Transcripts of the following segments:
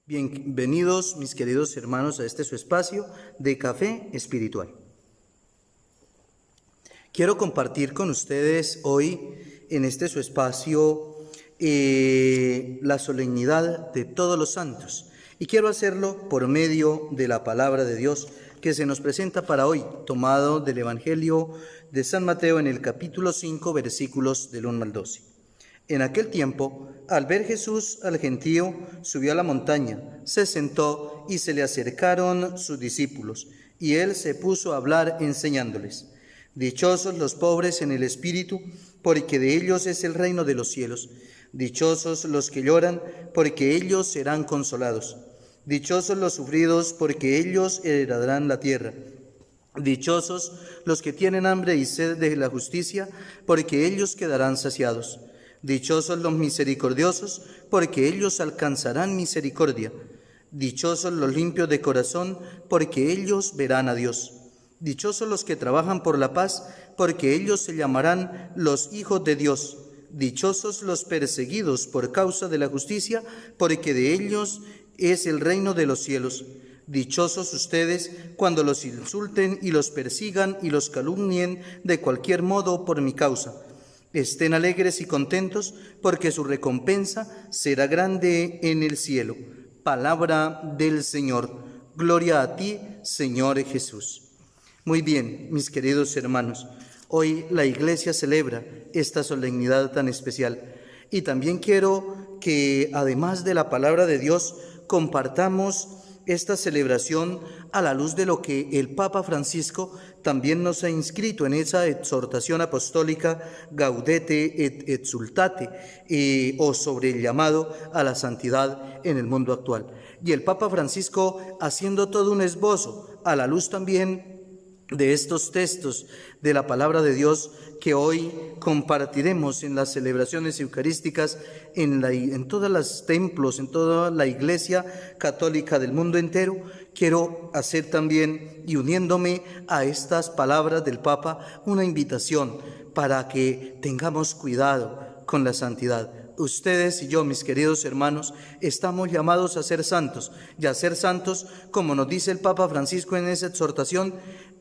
Bienvenidos, mis queridos hermanos, a este su espacio de café espiritual. Quiero compartir con ustedes hoy, en este su espacio, la solemnidad de todos los santos. Y quiero hacerlo por medio de la palabra de Dios que se nos presenta para hoy, tomado del Evangelio de San Mateo en el capítulo 5, versículos del 1 al 12. En aquel tiempo, al ver Jesús al gentío, subió a la montaña, se sentó y se le acercaron sus discípulos, y él se puso a hablar enseñándoles. Dichosos los pobres en el espíritu, porque de ellos es el reino de los cielos. Dichosos los que lloran, porque ellos serán consolados. Dichosos los sufridos, porque ellos heredarán la tierra. Dichosos los que tienen hambre y sed de la justicia, porque ellos quedarán saciados. Dichosos los misericordiosos, porque ellos alcanzarán misericordia. Dichosos los limpios de corazón, porque ellos verán a Dios. Dichosos los que trabajan por la paz, porque ellos se llamarán los hijos de Dios. Dichosos los perseguidos por causa de la justicia, porque de ellos es el reino de los cielos. Dichosos ustedes cuando los insulten y los persigan y los calumnien de cualquier modo por mi causa. Estén alegres y contentos, porque su recompensa será grande en el cielo. Palabra del Señor. Gloria a ti, Señor Jesús. Muy bien, mis queridos hermanos, hoy la Iglesia celebra esta solemnidad tan especial. Y también quiero que, además de la palabra de Dios, compartamos esta celebración a la luz de lo que el Papa Francisco también nos ha inscrito en esa exhortación apostólica Gaudete et Exsultate, o sobre el llamado a la santidad en el mundo actual. Y el Papa Francisco, haciendo todo un esbozo a la luz también de estos textos de la palabra de Dios que hoy compartiremos en las celebraciones eucarísticas en todos los templos, en toda la Iglesia católica del mundo entero, quiero hacer también, y uniéndome a estas palabras del Papa, una invitación para que tengamos cuidado con la santidad. Ustedes y yo, mis queridos hermanos, estamos llamados a ser santos, y a ser santos, como nos dice el Papa Francisco en esa exhortación,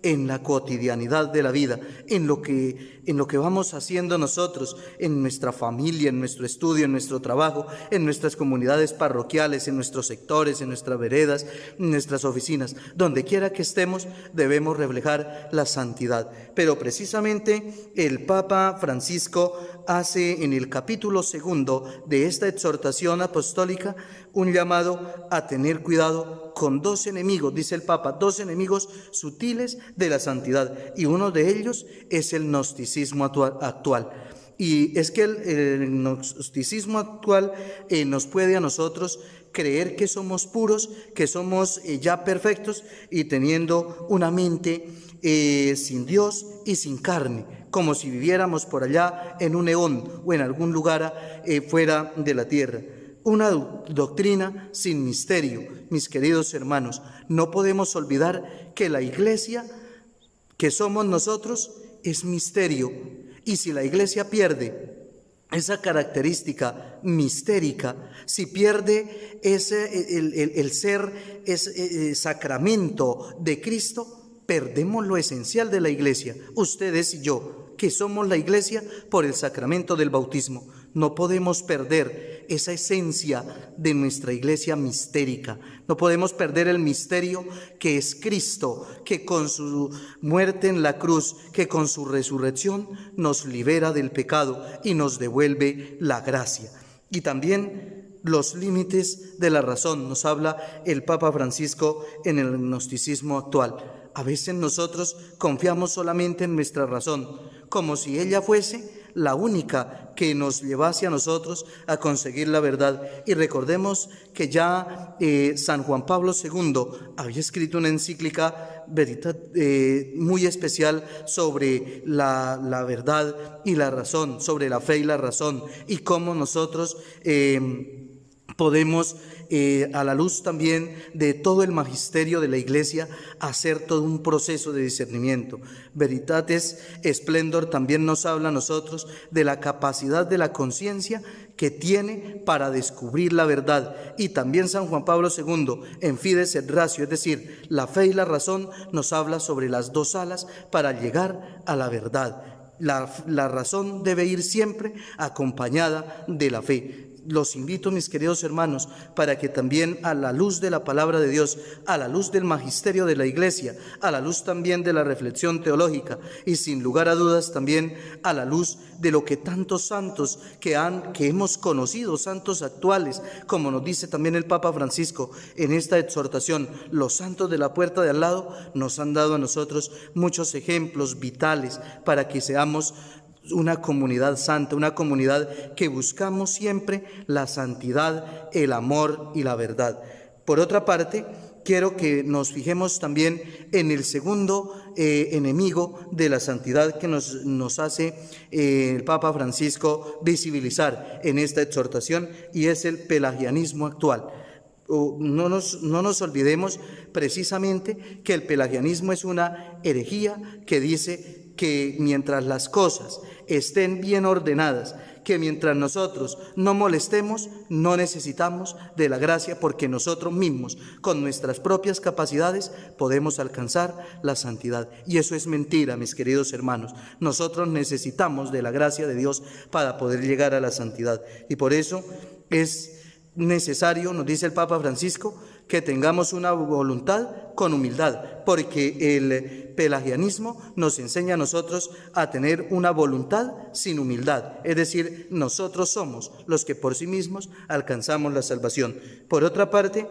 en la cotidianidad de la vida, en lo que vamos haciendo nosotros, en nuestra familia, en nuestro estudio, en nuestro trabajo, en nuestras comunidades parroquiales, en nuestros sectores, en nuestras veredas, en nuestras oficinas. Donde quiera que estemos, debemos reflejar la santidad. Pero precisamente el Papa Francisco hace en el capítulo 2 de esta exhortación apostólica un llamado a tener cuidado con dos enemigos, dice el Papa, dos enemigos sutiles de la santidad, y uno de ellos es el gnosticismo actual. Y es que el gnosticismo actual nos puede a nosotros creer que somos puros, que somos ya perfectos, y teniendo una mente sin Dios y sin carne, como si viviéramos por allá en un eón o en algún lugar fuera de la tierra. Una doctrina sin misterio, mis queridos hermanos. No podemos olvidar que la Iglesia, que somos nosotros, es misterio. Y si la Iglesia pierde esa característica mistérica, si pierde el ser, ese sacramento de Cristo, perdemos lo esencial de la Iglesia. Ustedes y yo, que somos la Iglesia por el sacramento del bautismo, no podemos perder esa esencia de nuestra Iglesia mistérica. No podemos perder el misterio que es Cristo, que con su muerte en la cruz, que con su resurrección nos libera del pecado y nos devuelve la gracia. Y también los límites de la razón, nos habla el Papa Francisco en el gnosticismo actual. A veces nosotros confiamos solamente en nuestra razón, como si ella fuese la única que nos llevase a nosotros a conseguir la verdad. Y recordemos que ya San Juan Pablo II había escrito una encíclica muy especial sobre la verdad y la razón, sobre la fe y la razón, y cómo nosotros podemos, a la luz también de todo el magisterio de la Iglesia, hacer todo un proceso de discernimiento. Veritates Splendor también nos habla a nosotros de la capacidad de la conciencia que tiene para descubrir la verdad. Y también San Juan Pablo II, en Fides et Ratio, es decir, la fe y la razón, nos habla sobre las dos alas para llegar a la verdad. La razón debe ir siempre acompañada de la fe. Los invito, mis queridos hermanos, para que también a la luz de la palabra de Dios, a la luz del magisterio de la Iglesia, a la luz también de la reflexión teológica y sin lugar a dudas también a la luz de lo que tantos santos que hemos conocido, santos actuales, como nos dice también el Papa Francisco en esta exhortación, los santos de la puerta de al lado, nos han dado a nosotros muchos ejemplos vitales para que seamos una comunidad santa, una comunidad que buscamos siempre la santidad, el amor y la verdad. Por otra parte, quiero que nos fijemos también en el segundo enemigo de la santidad que nos hace el Papa Francisco visibilizar en esta exhortación, y es el pelagianismo actual. No nos olvidemos precisamente que el pelagianismo es una herejía que dice que mientras las cosas estén bien ordenadas, que mientras nosotros no molestemos, no necesitamos de la gracia, porque nosotros mismos, con nuestras propias capacidades, podemos alcanzar la santidad. Y eso es mentira, mis queridos hermanos. Nosotros necesitamos de la gracia de Dios para poder llegar a la santidad. Y por eso es necesario, nos dice el Papa Francisco, que tengamos una voluntad con humildad, porque el pelagianismo nos enseña a nosotros a tener una voluntad sin humildad, es decir, nosotros somos los que por sí mismos alcanzamos la salvación. Por otra parte,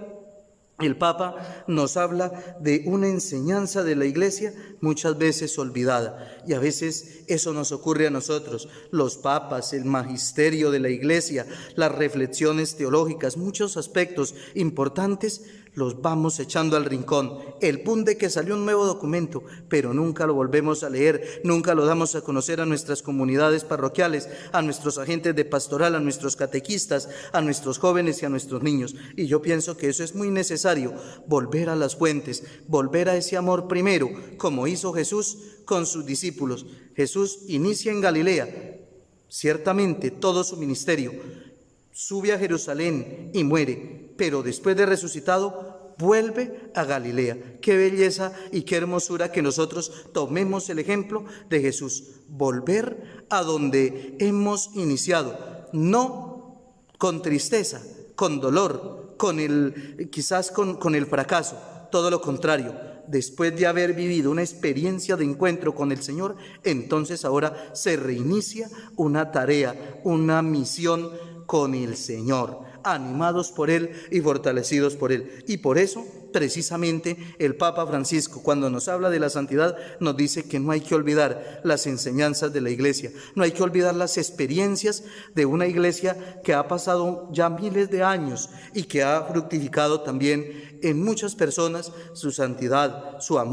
el Papa nos habla de una enseñanza de la Iglesia muchas veces olvidada, y a veces eso nos ocurre a nosotros, los papas, el magisterio de la Iglesia, las reflexiones teológicas, muchos aspectos importantes los vamos echando al rincón. El punto de que salió un nuevo documento, pero nunca lo volvemos a leer, nunca lo damos a conocer a nuestras comunidades parroquiales, a nuestros agentes de pastoral, a nuestros catequistas, a nuestros jóvenes y a nuestros niños. Y yo pienso que eso es muy necesario, volver a las fuentes, volver a ese amor primero, como hizo Jesús con sus discípulos. Jesús inicia en Galilea, ciertamente todo su ministerio, sube a Jerusalén y muere, pero después de resucitado vuelve a Galilea. Qué belleza y qué hermosura que nosotros tomemos el ejemplo de Jesús, volver a donde hemos iniciado, no con tristeza, con dolor, quizás con el fracaso, todo lo contrario. Después de haber vivido una experiencia de encuentro con el Señor, entonces ahora se reinicia una tarea, una misión con el Señor, animados por Él y fortalecidos por Él. Y por eso, precisamente, el Papa Francisco, cuando nos habla de la santidad, nos dice que no hay que olvidar las enseñanzas de la Iglesia, no hay que olvidar las experiencias de una Iglesia que ha pasado ya miles de años y que ha fructificado también en muchas personas su santidad, su amor.